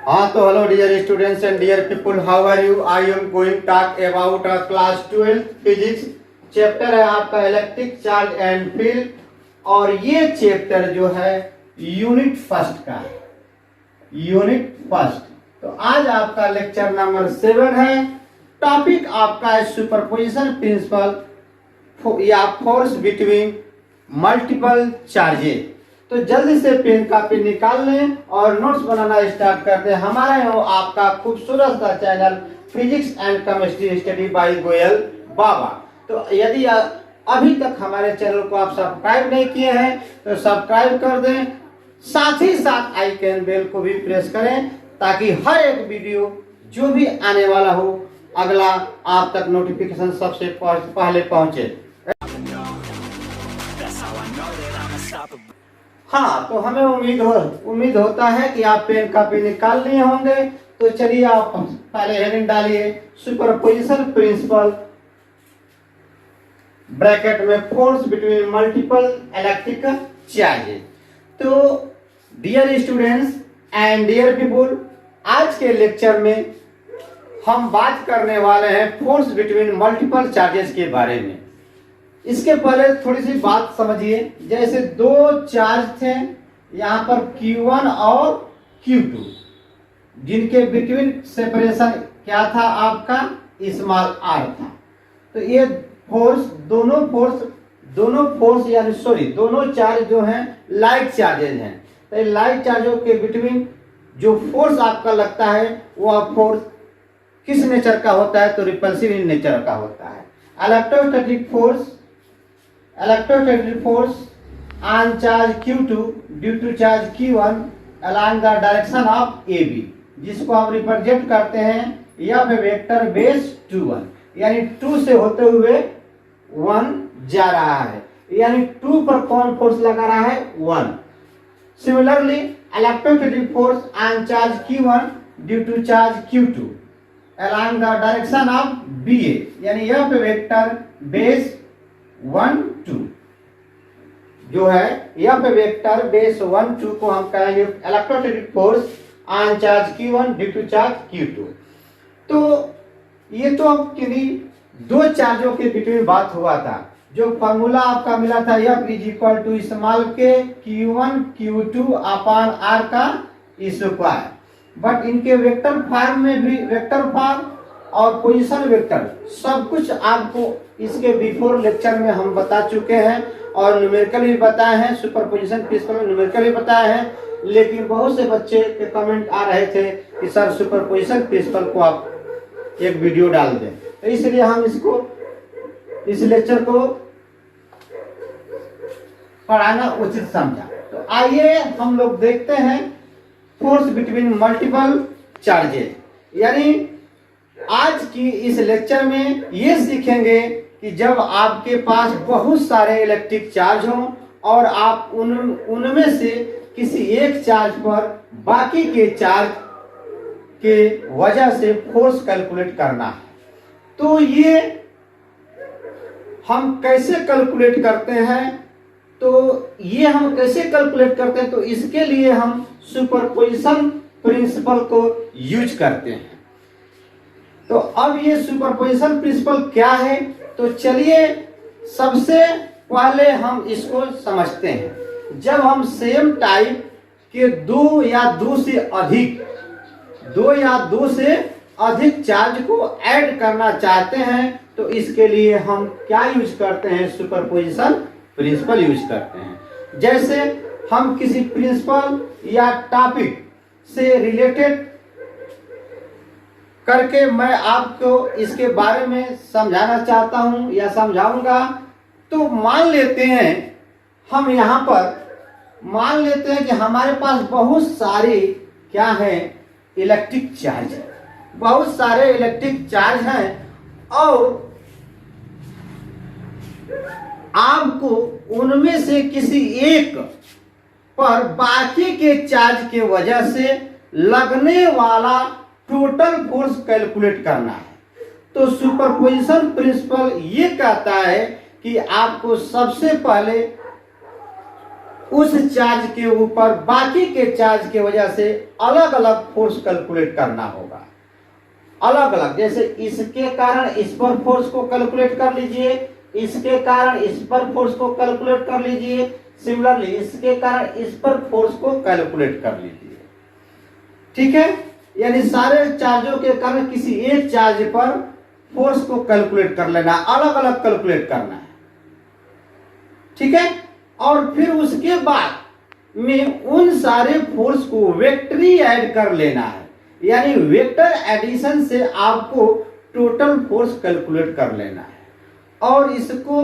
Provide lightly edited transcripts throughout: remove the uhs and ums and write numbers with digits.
हाँ तो hello dear students and dear people, how are you? I am going talk about class 12 physics. Chapter है आपका electric charge and field, और ये chapter जो है यूनिट फर्स्ट का है, यूनिट फर्स्ट। तो आज आपका लेक्चर नंबर 7 है। टॉपिक आपका है सुपरपोजिशन प्रिंसिपल या फोर्स बिटवीन मल्टीपल चार्जेस। तो जल्दी से पेन कापी निकाल लें और नोट्स बनाना स्टार्ट करते हैं। हमारा है आपका खूबसूरत सा channel physics and chemistry study by Goyal Baba. तो यदि अभी तक हमारे चैनल को आप सब्सक्राइब नहीं किए हैं तो सब्सक्राइब कर दें, साथ ही साथ आइकन बेल को भी प्रेस करें ताकि हर एक वीडियो जो भी आने वाला हो अगला आप तक नोटिफिकेशन सबसे पहले पहुंचे। हाँ, तो हमें उम्मीद होता है कि आप पेन कापी निकाल लिए होंगे। तो चलिए आप पहले हेडिंग डालिए सुपरपोजिशन प्रिंसिपल ब्रैकेट में force between multiple electric charges. तो dear students and dear people, आज के लेक्चर में हम बात करने वाले हैं फोर्स बिटवीन मल्टीपल चार्जेस के बारे में। इसके पहले थोड़ी सी बात समझिए। जैसे दो चार्ज थे यहाँ पर Q1 और Q2, जिनके बिटवीन सेपरेशन क्या था आपका स्मॉल r था। तो ये दोनों चार्ज जो हैं लाइक चार्जेज हैं। तो लाइक चार्जों के बिटवीन जो फोर्स आपका लगता है वह फोर्स किस नेचर का होता है? तो रिपल्सिव नेचर का होता है। Electrostatic force on charge Q2 due to charge Q1 along the direction of AB, जिसको हम रिप्रेजेंट करते हैं F वेक्टर बेस 2 1, यानी 2 से होते हुए 1 जा रहा है, यानी 2 पर कौन फोर्स लगा रहा है? 1। Similarly electrostatic force on charge Q1 due to charge Q2 along the direction of BA, यानी F वेक्टर बेस 1 2 जो है F वेक्टर बेस 1 2 को हम कहेंगे electrostatic force on charge Q1 due to charge Q2। तो ये तो किन्हीं दो चार्जों के बिटवीन बात हुआ था। जो फॉर्मूला आपका मिला था F is equal to small k Q1 Q2 upon R का स्क्वायर। बट इनके वेक्टर फॉर्म में भी, वेक्टर फॉर्म और पोजीशन वेक्टर सब कुछ आपको इसके बिफोर लेक्चर में हम बता चुके हैं, और न्यूमेरिकल भी बताए हैं। सुपरपोजिशन प्रिंसिपल में न्यूमेरिकल भी बताए हैं। लेकिन बहुत से बच्चे के कमेंट आ रहे थे कि सर सुपरपोजिशन प्रिंसिपल को आप एक वीडियो डाल दें, तो इसलिए हम इस लेक्चर को पढ़ाना उचित समझा। तो आइए हम लोग देखते हैं फोर्स बिटवीन मल्टीपल चार्जेस। यानी आज की इस लेक्चर में ये सीखेंगे कि जब आपके पास बहुत सारे इलेक्ट्रिक चार्ज हों और आप उनमें से किसी एक चार्ज पर बाकी के चार्ज के वजह से फोर्स कैलकुलेट करना है। तो ये हम कैसे कैलकुलेट करते हैं? तो इसके लिए हम सुपरपोजिशन प्रिंसिपल को यूज करते हैं। तो अब ये सुपरपोजिशन प्रिंसिपल क्या है? तो चलिए सबसे पहले हम इसको समझते हैं। जब हम सेम टाइप के दो या दो से अधिक चार्ज को ऐड करना चाहते हैं तो इसके लिए हम क्या यूज करते हैं? सुपरपोजिशन प्रिंसिपल यूज करते हैं। जैसे हम किसी प्रिंसिपल या टॉपिक से रिलेटेड करके मैं आपको इसके बारे में समझाना चाहता हूं या समझाऊंगा। तो मान लेते हैं कि हमारे पास बहुत सारे क्या है? इलेक्ट्रिक चार्ज है। बहुत सारे इलेक्ट्रिक चार्ज हैं और आपको उनमें से किसी एक पर बाकी के चार्ज के वजह से लगने वाला टोटल फोर्स कैलकुलेट करना है। तो सुपरपोजिशन प्रिंसिपल ये कहता है कि आपको सबसे पहले उस चार्ज के ऊपर बाकी के चार्ज के वजह से अलग अलग फोर्स कैलकुलेट करना होगा, अलग अलग। जैसे इसके कारण इस पर फोर्स को कैलकुलेट कर लीजिए, इसके कारण इस पर फोर्स को कैलकुलेट कर लीजिए, सिमिलरली इसके कारण इस पर फोर्स को कैलकुलेट कर लीजिए। ठीक है, यानी सारे चार्जों के कारण किसी एक चार्ज पर फोर्स को कैलकुलेट कर लेना, अलग अलग कैलकुलेट करना है। ठीक है, और फिर उसके बाद में उन सारे फोर्स को वेक्टरी ऐड कर लेना है, यानी वेक्टर एडिशन से आपको टोटल फोर्स कैलकुलेट कर लेना है। और इसको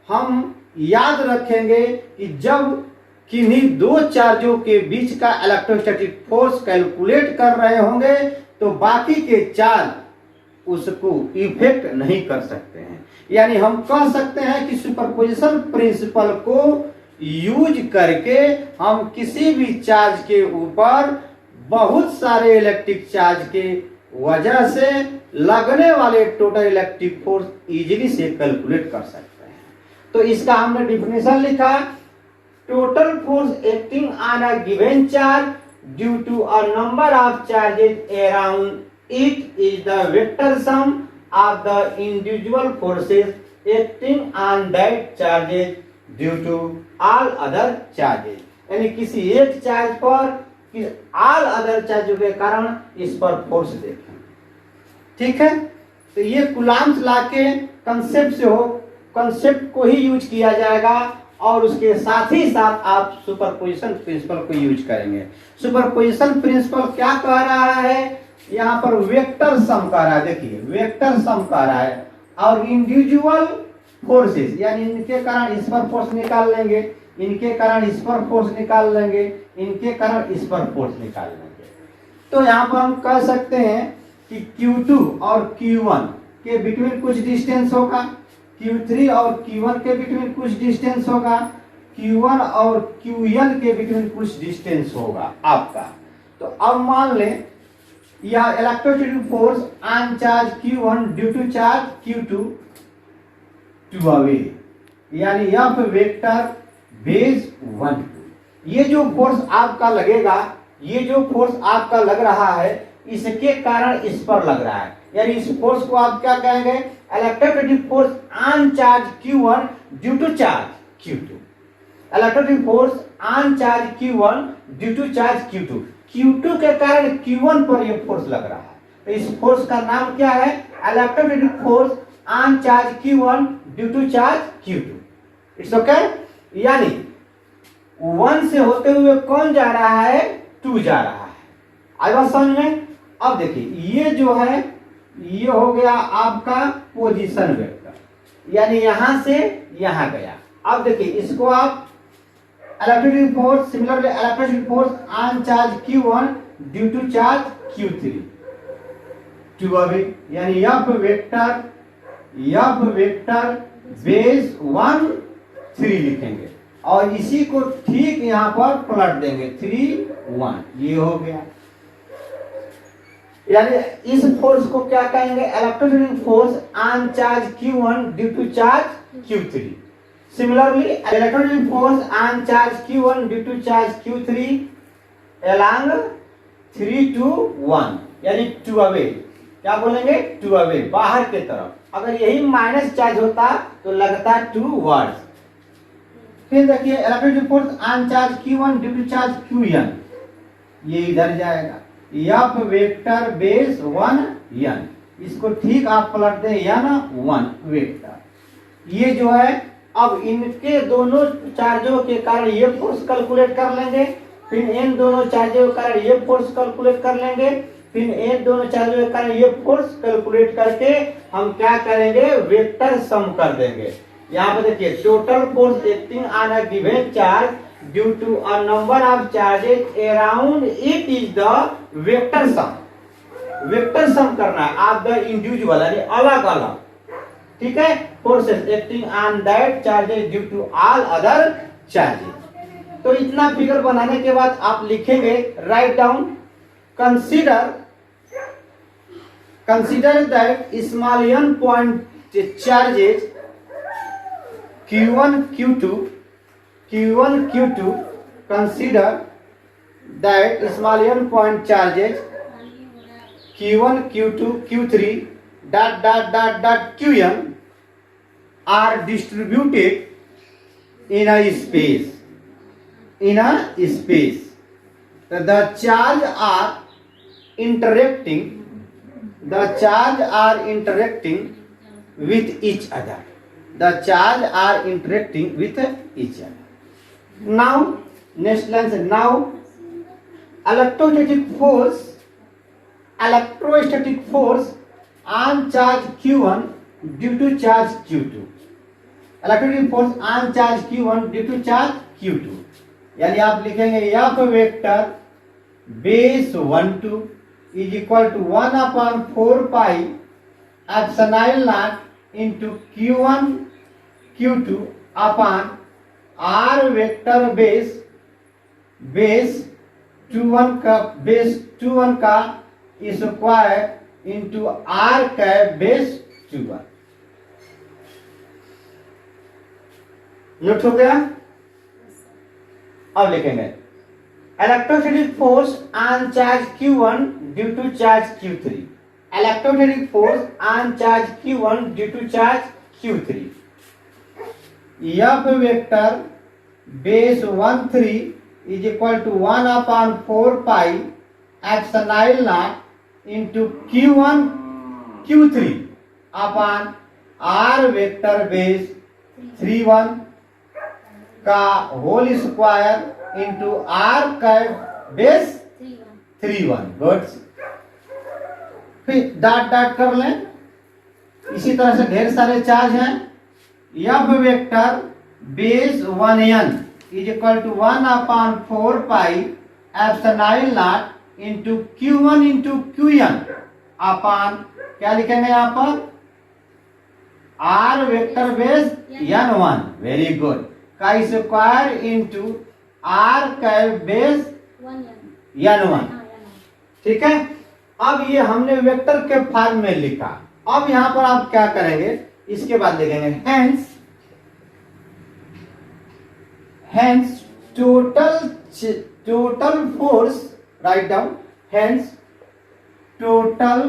हम याद रखेंगे कि जब किन्हीं दो चार्जों के बीच का इलेक्ट्रोस्टैटिक फोर्स कैलकुलेट कर रहे होंगे तो बाकी के चार्ज उसको इफेक्ट नहीं कर सकते हैं। यानी हम कह सकते हैं कि सुपरपोजिशन प्रिंसिपल को यूज करके हम किसी भी चार्ज के ऊपर बहुत सारे इलेक्ट्रिक चार्ज के वजह से लगने वाले टोटल इलेक्ट्रिक फोर्स इजीली से कैलकुलेट कर सकते हैं। तो इसका हमने डिफिनेशन लिखा, total force acting on a given charge due to a number of charges around it is the vector sum of the individual forces acting on that charges due to all other charges. यानी किसी एक charge पर all other चार्जों के कारण इस पर force देखें। ठीक है, तो ये कूलम्ब्स लॉ के कंसेप्ट से हो, कंसेप्ट को ही यूज किया जाएगा और उसके साथ ही साथ आप सुपरपोजिशन प्रिंसिपल को यूज करेंगे। सुपरपोजिशन प्रिंसिपल क्या कह रहा है, यहाँ पर वेक्टर सम कह रहा है। देखिए वेक्टर सम कह रहा है और इंडिविजुअल फोर्सेस, यानी इनके कारण इस पर फोर्स निकाल लेंगे, इनके कारण इस पर फोर्स निकाल लेंगे, इनके कारण इस पर फोर्स निकाल लेंगे। तो यहाँ पर हम कह सकते हैं कि Q2 और Q1 के बिटवीन कुछ डिस्टेंस होगा, Q3 और Q1 के बिटवीन कुछ डिस्टेंस होगा, Q1 और Qn के बिटवीन कुछ डिस्टेंस होगा आपका। तो अब मान लें यह electrostatic force on charge Q1 due to charge Q2 two away, यानी F वेक्टर बेस 1। ये जो फोर्स आपका लगेगा, ये जो फोर्स आपका लग रहा है इसके कारण इस पर लग रहा है, यानी इस फोर्स को आप क्या कहेंगे, electrostatic force on charge Q1 due to charge Q2। Electrostatic force on charge Q1 due to charge Q2, Q2 के कारण Q1 पर यह फोर्स लग रहा है। तो इस फोर्स का नाम क्या है, electrostatic force on charge Q1 due to charge Q2। It's okay, यानी 1 से होते हुए कौन जा रहा है, 2 जा रहा है। आई बात समझ में। अब देखिए ये जो है ये हो गया आपका पोजीशन वेक्टर, यानी यहां से यहां गया। अब देखिए इसको आप electrostatic force, similarly electrostatic force on charge Q1 due to charge Q3 two away, यानी F वेक्टर बेस 1 3 लिखेंगे और इसी को ठीक यहां पर पलट देंगे 3 1, ये हो गया। यानी इस फोर्स को क्या कहेंगे, electrostatic force on charge Q1 due to charge Q3। Similarly electrostatic force on charge Q1 due to charge Q3 along 3 to 1, यानी टू अवे, क्या बोलेंगे, टू अवे, बाहर के तरफ। अगर यही माइनस चार्ज होता तो लगता टू वर्ड्स। फिर देखिए electrostatic force on charge Q1 due to charge Qn, ये इधर जाएगा, F वेक्टर बेस 1 n, इसको ठीक आप पलट दें n 1 वेक्टर। ये जो है अब इनके दोनों चार्जों के कारण ये फोर्स कैलकुलेट कर लेंगे, फिर इन दोनों चार्जों के कारण ये फोर्स कैलकुलेट कर लेंगे, फिर इन दोनों चार्जों के कारण ये फोर्स कैलकुलेट करके हम क्या करेंगे, वेक्टर सम कर देंगे। यहाँ पे देखिए total force acting on a given charge due to a number of charges around it is the vector sum. Vector sum करना है ऑफ द इंडिविजुअल, यानी अलग अलग, ठीक है, forces acting on that charges due to all other charges. तो इतना figure बनाने के बाद आप लिखेंगे, write down, consider that small n point charges Q1 Q2 consider that small n point charges q1, q2, q3 qn are distributed in a space. The charge are interacting with each other. Now, next line. Now, electrostatic force on charge q1 due to charge q2. Electrostatic force on charge q1 due to charge q2. यानी आप लिखेंगे F vector base 1 2 is equal to 1/4 pi epsilon naught into q1 q2 upon r vector base 21 का square into r cap base 21। Note हो गया। अब लिखेंगे electrostatic force on charge q1 due to charge q3। Electrostatic force on charge q1 due to charge q3। F vector base 1 3 is equal to 1/4 pi epsilon naught into q1 q3 upon r vector base 31 का whole square into r cap base 31। Good. फिर dot कर लें। इसी तरह से ढेर सारे charge हैं। F vector base 1n is equal to 1/4 pi epsilon not into q1 into qn upon क्या लिखेंगे यहाँ पर r vector base n1। Very good का square into r cap base n1। ठीक है। अब ये हमने वेक्टर के फॉर्म में लिखा। अब यहां पर आप क्या करेंगे, इसके बाद लिखेंगे hence total force, write down, hence total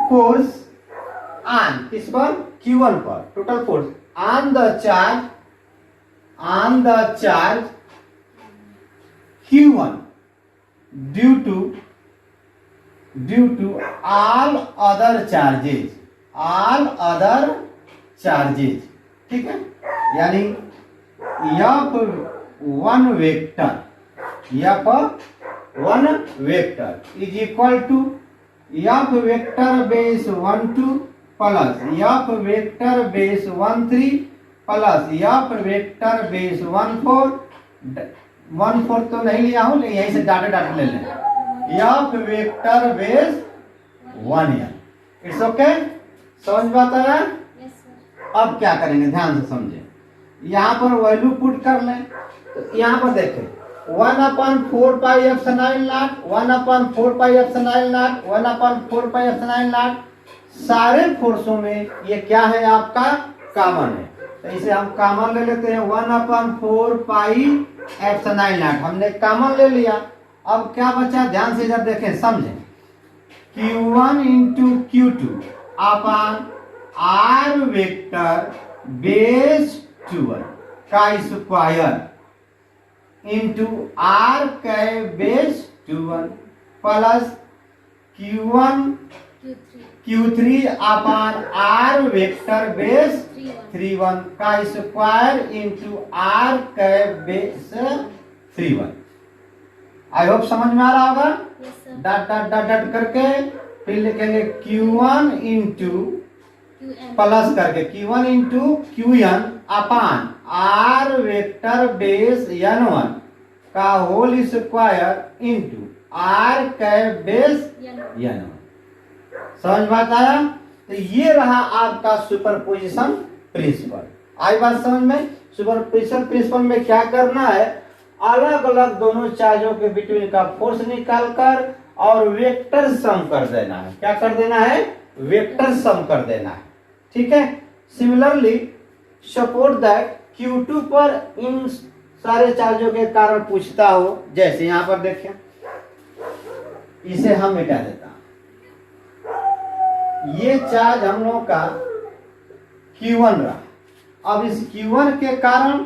force on, किस पर, q1 पर, total force on the charge q1 due to all other charges। ठीक है। यानी F1 vector is equal to F vector base 1 2 plus F vector base 1 3 plus F vector base 1 4 तो नहीं लिया हूं, लेकिन यहीं से डाटे ले लें। F vector base 1n। It's okay. समझ में आता है? अब क्या करेंगे, ध्यान से समझें। यहाँ पर वैल्यू पुट कर लें। तो यहाँ पर देखें 1/4 pi epsilon not, 1/4 pi epsilon not, 1/4 pi epsilon not. सारे फोर्सों में ये क्या है, आपका कॉमन है। तो इसे हम कॉमन ले लेते हैं 1/4 पाई एप्सिलॉन नॉट। हमने कॉमन ले लिया। अब क्या बचा, ध्यान से इधर देखें, समझें। q1 into q2 upon r vector base 2 का square into r cap base 2 plus q3 upon r vector base 31 का square into r cap base 31। I hope समझ में आ रहा होगा। डॉट करके फिर लिखेंगे q1 इंटू प्लस करके q1 into qn upon r vector base n1 का whole square into r cap base n1। समझ बात आया? तो ये रहा आपका सुपरपोजिशन प्रिंसिपल। आई बात समझ में? सुपरपोजिशन प्रिंसिपल में क्या करना है, अलग अलग दोनों चार्जों के बिटवीन का फोर्स निकालकर और वेक्टर सम कर देना है। क्या कर देना है, वेक्टर सम कर देना है। ठीक है। सिमिलरली सपोज दैट q2 पर इन सारे चार्जों के कारण पूछता हो, जैसे यहाँ पर देखें, इसे हम मिटा देता हूं। ये चार्ज हम लोगों का Q1 रहा। अब इस Q1 के कारण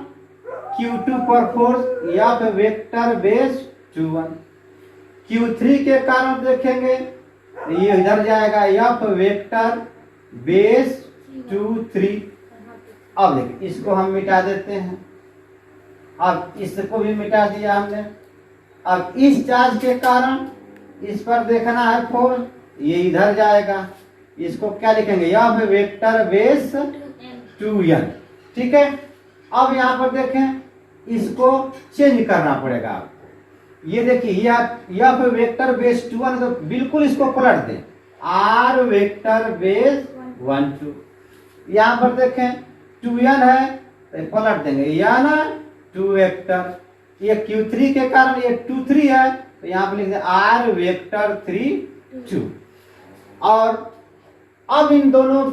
Q2 पर फोर्स या फिर वेक्टर बेस 2 1। Q3 के कारण देखेंगे ये इधर जाएगा या फिर वेक्टर बेस 2 3। अब देखिए इसको हम मिटा देते हैं। अब इसको भी मिटा दिया हमने। अब इस चार्ज के कारण इस पर देखना है फोर्स, ये इधर जाएगा, इसको क्या लिखेंगे, या फिर वेक्टर बेस 2n। ठीक है। अब यहाँ पर देखें, इसको चेंज करना पड़ेगा आपको। ये देखिए या फिर वेक्टर बेस 2n, तो बिल्कुल इसको पलट दें, r वेक्टर बेस 1 2। यहाँ पर देखें 2n है तो पलट देंगे, या ना 2 वेक्टर। ये Q3 के कारण ये 2 3 है तो यहाँ पर लिख दें r वेक्टर 3 2। और अब इन दोनों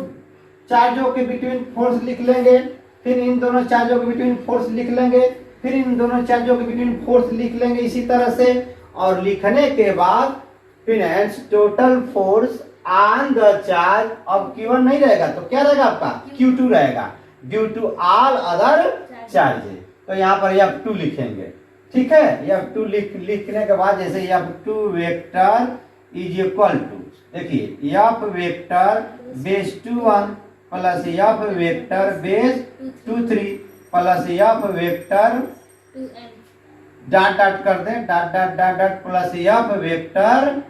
चार्जों के बिटवीन फोर्स लिख लेंगे, फिर इन दोनों चार्जों के बिटवीन फोर्स लिख लेंगे, फिर इन दोनों चार्जों के बिटवीन फोर्स लिख लेंगे इसी तरह से। और लिखने के बाद फिर total force on the charge, अब Q1 नहीं रहेगा तो क्या रहेगा आपका Q2 रहेगा, due to all other charges. तो यहाँ पर F2 लिखेंगे। ठीक है। F2 लिखने के बाद जैसे F2 vector is equal to, देखिए F vector base 2 1 plus F vector base 2 3 plus F vector dot dot कर दें, dot dot dot dot plus F vector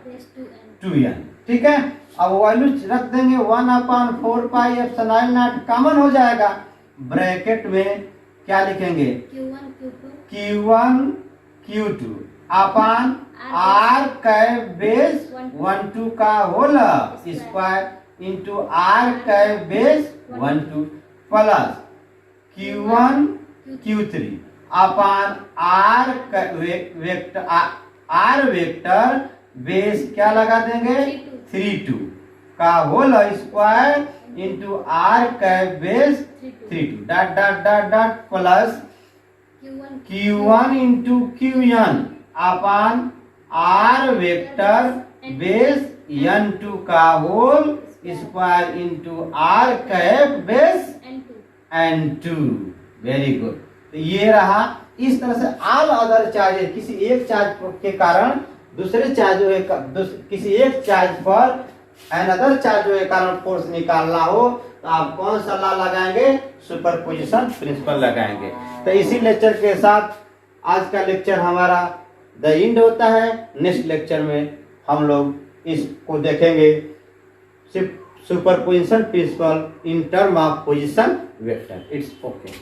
2n। ठीक है। अब वैल्यू रख देंगे 1/4 पाई एप्सिलॉन नॉट, कॉमन हो जाएगा। ब्रैकेट में क्या लिखेंगे, Q1 Q2 अपान r कैप बेस 1 2 का whole square into r cap base 1 2 plus Q1 Q3 upon r vector base क्या लगा देंगे 3 2 का whole square into r cap base 3 2 dot dot dot dot plus Q1 into Qn upon r vector base n2 का whole square into r cap base n2। Very good. तो ये रहा। इस तरह से ऑल अदर चार्जेस, किसी एक charge के कारण दूसरे चार्ज किसी एक चार्ज पर अनदर चार्ज के कारण फोर्स निकालना हो तो आप कौन सा लॉ लगाएंगे, सुपरपोजिशन प्रिंसिपल लगाएंगे। तो इसी लेक्चर के साथ आज का लेक्चर हमारा द एंड होता है। नेक्स्ट लेक्चर में हम लोग इसको देखेंगे superposition principle in term of position vector. It's okay.